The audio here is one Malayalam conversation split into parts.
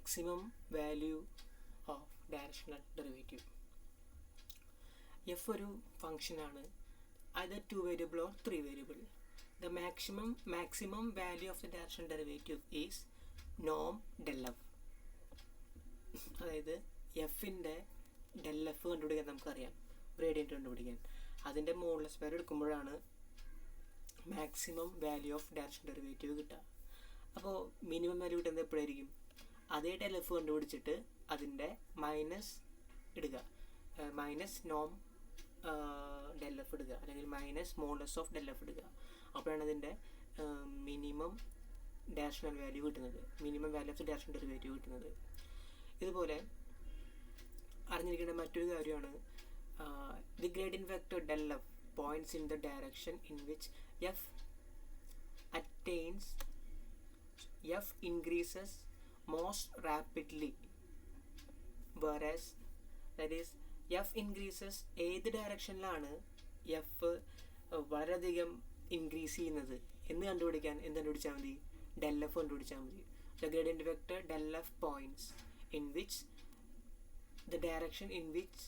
maximum value of directional derivative. F ഒരു ഫംഗ്ഷൻ ആണ്, either 2 variable or 3 variable. The maximum value of the directional derivative is norm del f. അതായത് എഫിൻ്റെ del f കണ്ടുപിടിക്കാൻ നമുക്കറിയാം, ഗ്രേഡിയൻറ്റ് കണ്ടുപിടിക്കാൻ. അതിൻ്റെ മോഡുലസ് സ്ക്വയർ എടുക്കുമ്പോഴാണ് maximum value of direction derivative കിട്ടുക. അപ്പോൾ മിനിമം വാല്യൂ കിട്ടുന്നത് എപ്പോഴായിരിക്കും? അതേ del f കണ്ടുപിടിച്ചിട്ട് അതിൻ്റെ മൈനസ് ഇടുക, മൈനസ് നോം del f ഇടുക, അല്ലെങ്കിൽ minus modulus of del f ഇടുക. അപ്പോഴാണ് അതിൻ്റെ മിനിമം ഡയറക്ഷണൽ വാല്യൂ കിട്ടുന്നത്, minimum value of the direction derivative കിട്ടുന്നത്. ഇതുപോലെ അറിഞ്ഞിരിക്കേണ്ട മറ്റൊരു കാര്യമാണ് the gradient vector del f points in the direction in which f attains f increases most rapidly, whereas that is f increases ഏത് ഡയറക്ഷനിലാണ് എഫ് വളരെയധികം ഇൻക്രീസ് ചെയ്യുന്നത് എന്ന് കണ്ടുപിടിക്കാൻ എന്ത് കണ്ടുപിടിച്ചാൽ മതി? del f കണ്ടുപിടിച്ചാൽ മതി. The gradient vector del f points in which the direction in which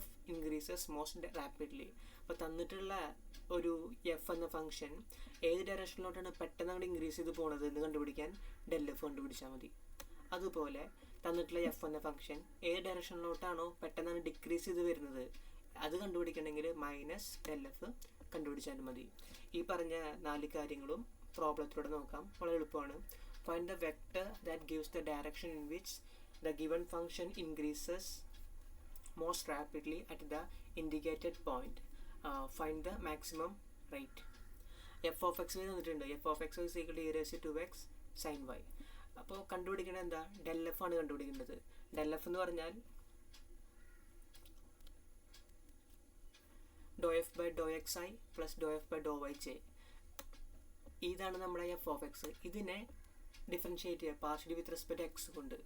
f increases most rapidly. അപ്പോൾ തന്നിട്ടുള്ള ഒരു എഫ് എന്ന ഫംഗ്ഷൻ ഏത് ഡയറക്ഷനിലോട്ടാണ് പെട്ടെന്ന് അങ്ങോട്ട് ഇൻക്രീസ് ചെയ്ത് പോകുന്നത് എന്ന് കണ്ടുപിടിക്കാൻ del f കണ്ടുപിടിച്ചാൽ മതി. അതുപോലെ തന്നിട്ടുള്ള എഫ് എന്ന ഫംഗ്ഷൻ ഏത് ഡയറക്ഷനിലോട്ടാണോ പെട്ടെന്നാണ് ഡിക്രീസ് ചെയ്ത് വരുന്നത് അത് കണ്ടുപിടിക്കണമെങ്കിൽ മൈനസ് del f കണ്ടുപിടിച്ചാൽ മതി. ഈ പറഞ്ഞ 4 കാര്യങ്ങളും പ്രോബ്ലത്തിലൂടെ നോക്കാം, വളരെ എളുപ്പമാണ്. Find the vector that gives the direction in which the given function increases most rapidly at the indicated point. Find the maximum rate. f of x തന്നിട്ടുണ്ട്. f of x is equal to e raised to x sin y. അപ്പോൾ കണ്ടുപിടിക്കേണ്ടത് എന്താ? del f ആണ് കണ്ടുപിടിക്കേണ്ടത്. del f എന്ന് പറഞ്ഞാൽ dou f by dou xi plus dou f by dou yj. ഇതാണ് നമ്മുടെ എഫ് ഓഫ് എക്സ്. ഇതിനെ ഡിഫറൻഷിയേറ്റ് ചെയ്യുക പാർഷ്യലി വിത്ത് റെസ്പെക്ട് എക്സ് കൊണ്ട്.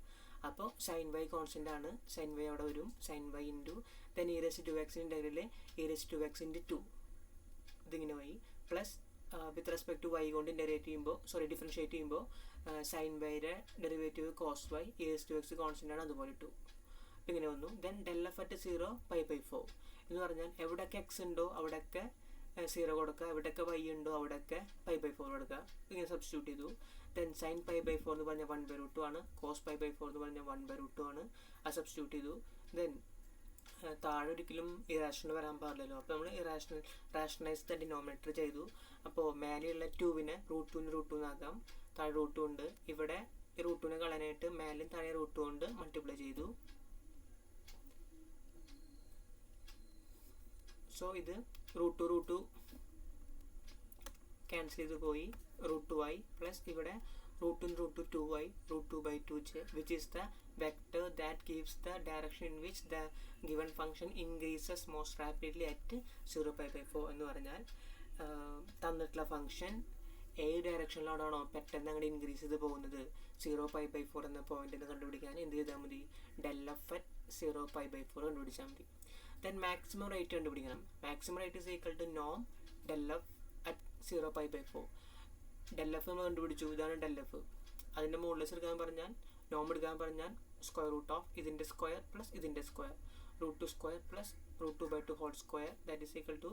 അപ്പോൾ സൈൻ വൈ കോൺസ്റ്റൻ്റ് ആണ്, സൈൻ വൈ അവിടെ വരും, sine Y into then e raise to X integral e raise to X into 2 ഇതിങ്ങനെ Y plus with respect to Y കൊണ്ട് ഡിഫറൻഷിയേറ്റ് ചെയ്യുമ്പോൾ സൈൻ വൈയുടെ derivative cos Y e raise to X constant ആണ്, അതുപോലെ 2 ഇങ്ങനെ വന്നു. ദെൻ del f at 0 π/4 എന്ന് പറഞ്ഞാൽ എവിടെയൊക്കെ എക്സ് ഉണ്ടോ അവിടെയൊക്കെ 0 കൊടുക്കുക, എവിടെയൊക്കെ വൈ ഉണ്ടോ അവിടെയൊക്കെ π/4 കൊടുക്കുക. ഇങ്ങനെ സബ്സ്റ്റിറ്റ്യൂട്ട് ചെയ്തു. ദെൻ സൈൻ π/4 എന്ന് പറഞ്ഞാൽ 1/√2 ആണ്, കോസ് π/4 എന്ന് പറഞ്ഞാൽ 1/√2 ആണ്. അത് സബ്സ്റ്റിറ്റ്യൂട്ട് ചെയ്തു. ദെൻ താഴെ ഒരിക്കലും ഇറാഷണൽ വരാൻ പാടില്ലല്ലോ, അപ്പോൾ നമ്മൾ റാഷണലൈസ് ദ ഡിനോമിനേറ്റർ ചെയ്തു. അപ്പോൾ മേലെയുള്ള 2വിനെ √2 ആക്കാം, താഴെ √2 ഉണ്ട്. ഇവിടെ √2നെ കളയാനായിട്ട് മേലും താഴെ √2 കൊണ്ട് മൾട്ടിപ്ലൈ ചെയ്തു. സോ ഇത് √2 ക്യാൻസൽ ചെയ്ത് പോയി, √2i പ്ലസ് ഇവിടെ √2 2y √2/2j which is the vector that gives the direction in which the given function increases most rapidly at 0 π/4 എന്ന് പറഞ്ഞാൽ തന്നിട്ടുള്ള ഫംഗ്ഷൻ ഏത് ഡയറക്ഷനിലാണോ പെട്ടെന്ന് അങ്ങോട്ട് ഇൻക്രീസ് ചെയ്ത് പോകുന്നത് 0 π/4 എന്ന പോയിന്റ് എന്ന് കണ്ടുപിടിക്കാൻ എന്ത് ചെയ്താൽ മതി? del f at 0 π/4 കണ്ടുപിടിച്ചാൽ മതി. ദെൻ മാക്സിമം റേറ്റ് കണ്ടുപിടിക്കണം. Maximum rate is equal to നോം del f at 0 π/4. del f നമ്മൾ കണ്ടുപിടിച്ചു, ഇതാണ് del f. അതിൻ്റെ മോഡുലസ് എടുക്കാൻ പറഞ്ഞാൽ നോം എടുക്കാൻ പറഞ്ഞാൽ സ്ക്വയർ റൂട്ട് ഓഫ് ഇതിൻ്റെ സ്ക്വയർ പ്ലസ് ഇതിൻ്റെ square √2 square plus √2/2 whole square that is equal to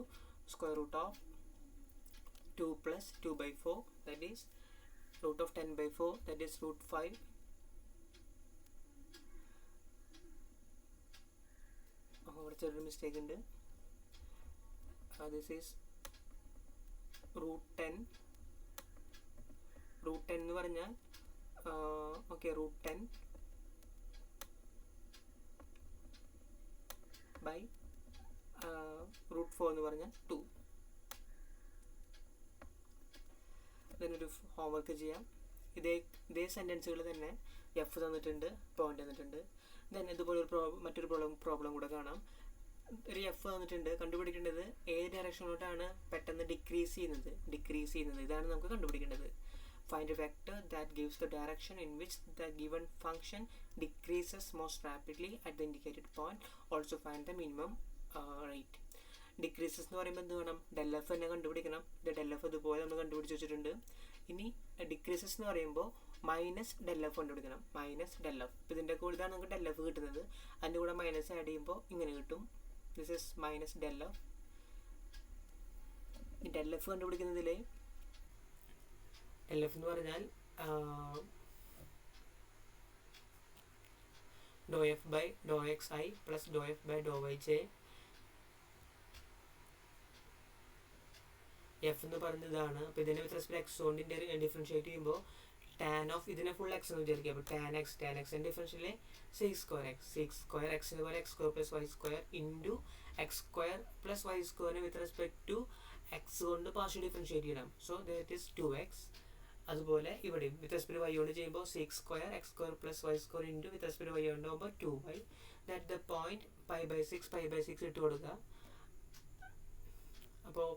square root of 2 plus 2/4 that is root of 10/4 that is √5. അവിടെ ചെറിയൊരു മിസ്റ്റേക്ക് ഉണ്ട്. ദിസ് ഈസ് √10 എന്ന് പറഞ്ഞാൽ ഓക്കെ √10 ബൈ √4 എന്ന് പറഞ്ഞാൽ 2. ഇതിനൊരു ഹോംവർക്ക് ചെയ്യാം. ഇതേ സെൻറ്റൻസുകൾ തന്നെ എഫ് തന്നിട്ടുണ്ട്, പോയിന്റ് തന്നിട്ടുണ്ട്. ദെൻ ഇതുപോലെ മറ്റൊരു പ്രോബ്ലം കൂടെ കാണാം. ഒരു എഫ് തന്നിട്ടുണ്ട്, കണ്ടുപിടിക്കേണ്ടത് ഏത് ഡയറക്ഷനിലോട്ടാണ് പെട്ടെന്ന് ഡിക്രീസ് ചെയ്യുന്നത് ഇതാണ് നമുക്ക് കണ്ടുപിടിക്കേണ്ടത്. Find A vector that gives the direction in which the given function decreases most rapidly at the indicated point. Also find the minimum rate. Decreases എന്ന് പറയുമ്പോൾ എന്ത് വേണം? del f തന്നെ കണ്ടുപിടിക്കണം. del f ഇതുപോലെ നമ്മൾ കണ്ടുപിടിച്ച് വെച്ചിട്ടുണ്ട്. ഇനി ഡിക്രീസസ് എന്ന് പറയുമ്പോൾ മൈനസ് ഡെൽ എഫ് കണ്ടുപിടിക്കണം. Minus del F. ഇപ്പോൾ ഇതിൻ്റെ കൂടെ ഇതാണ് നമുക്ക് ഡെൽ എഫ് കിട്ടുന്നത്. അതിൻ്റെ കൂടെ മൈനസ് ആഡ് ചെയ്യുമ്പോൾ ഇങ്ങനെ കിട്ടും. This is minus del F. ഈ ഡെൽ എഫ് കണ്ടുപിടിക്കുന്നതിൽ ഡെൽ എഫ് എന്ന് പറഞ്ഞാൽ dou F by dou X I plus dou F by dou Y J. F എന്ന് പറയുന്നത് ഇതാണ്. അപ്പോൾ ഇതിനെ വിത്ത് റെസ്പെക്ട് എക്സ് കൊണ്ട് ഡിഫറൻഷിയേറ്റ് ചെയ്യുമ്പോൾ ടാൻ ഓഫ് ഇതിനെ ഫുൾ എക്സ് എന്ന് വിചാരിക്കുക. അപ്പോൾ ടാൻ എക്സിൻ്റെ ഡിഫറൻഷ്യൽ സിക്സ് സ്ക്വയർ എക്സിന് പോലെ X square plus Y square into X square plus Y സ്ക്വയറിനെ വിത്ത് റെസ്പെക്ട് ടു എക്സ് കൊണ്ട് പാർഷ്യൽ ഡിഫറൻഷിയേറ്റ് ചെയ്യണം. So that is 2x. അതുപോലെ ഇവിടെയും വിത്ത് റെസ്പെക്ട് വൈ കൊണ്ട് ചെയ്യുമ്പോൾ six square X square plus Y square into with respect Y കൊണ്ട് ആകുമ്പോൾ 2y. ദാറ്റ് ദ പോയിന്റ് π/6 ഇട്ട് കൊടുക്കുക. അപ്പോൾ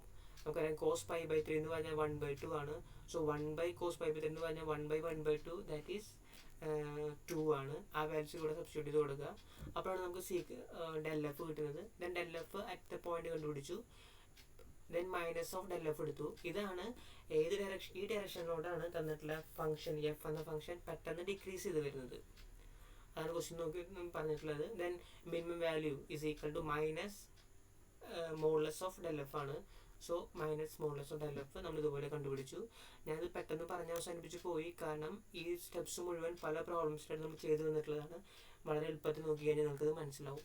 നമുക്കറിയാം കോസ് π/3 എന്ന് പറഞ്ഞാൽ 1/2 ആണ്. സോ 1/cos π/3 എന്ന് പറഞ്ഞാൽ 1/1/2 ദാറ്റ് ഈസ് 2 ആണ്. ആ വാല്യൂസ് ഇവിടെ സബ്സ്റ്റിറ്റ്യൂട്ട് ചെയ്ത് കൊടുക്കുക. അപ്പോഴാണ് നമുക്ക് ഡെൽ എഫ് കിട്ടുന്നത്. Then del F at the point കണ്ടുപിടിച്ചു. Then minus of del F എടുത്തു. ഇതാണ് ഈ ഡയറക്ഷനിലോട്ടാണ് തന്നിട്ടുള്ള ഫംഗ്ഷൻ എഫ് എന്ന ഫംഗ്ഷൻ പെട്ടെന്ന് ഡിക്രീസ് ചെയ്ത് വരുന്നത്. അതാണ് ക്വസ്റ്റ്യൻ നോക്കി പറഞ്ഞിട്ടുള്ളത്. Then minimum value is equal to minus modulus of del F ആണ്. So minus modulus of del F നമ്മൾ ഇതുപോലെ കണ്ടുപിടിച്ചു. ഞാനത് പെട്ടെന്ന് പറഞ്ഞ് അവസാനിപ്പിച്ച് പോയി, കാരണം ഈ സ്റ്റെപ്സ് മുഴുവൻ പല പ്രോബ്ലംസിലായിട്ട് നമ്മൾ ചെയ്തു വന്നിട്ടുള്ളതാണ്. വളരെ എളുപ്പത്തിൽ നോക്കി കഴിഞ്ഞാൽ നമുക്കത് മനസ്സിലാവും.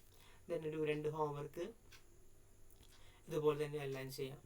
ദെൻ ഒരു 2 ഹോംവർക്ക് ഇതുപോലെ തന്നെ എല്ലാം ചെയ്യാം.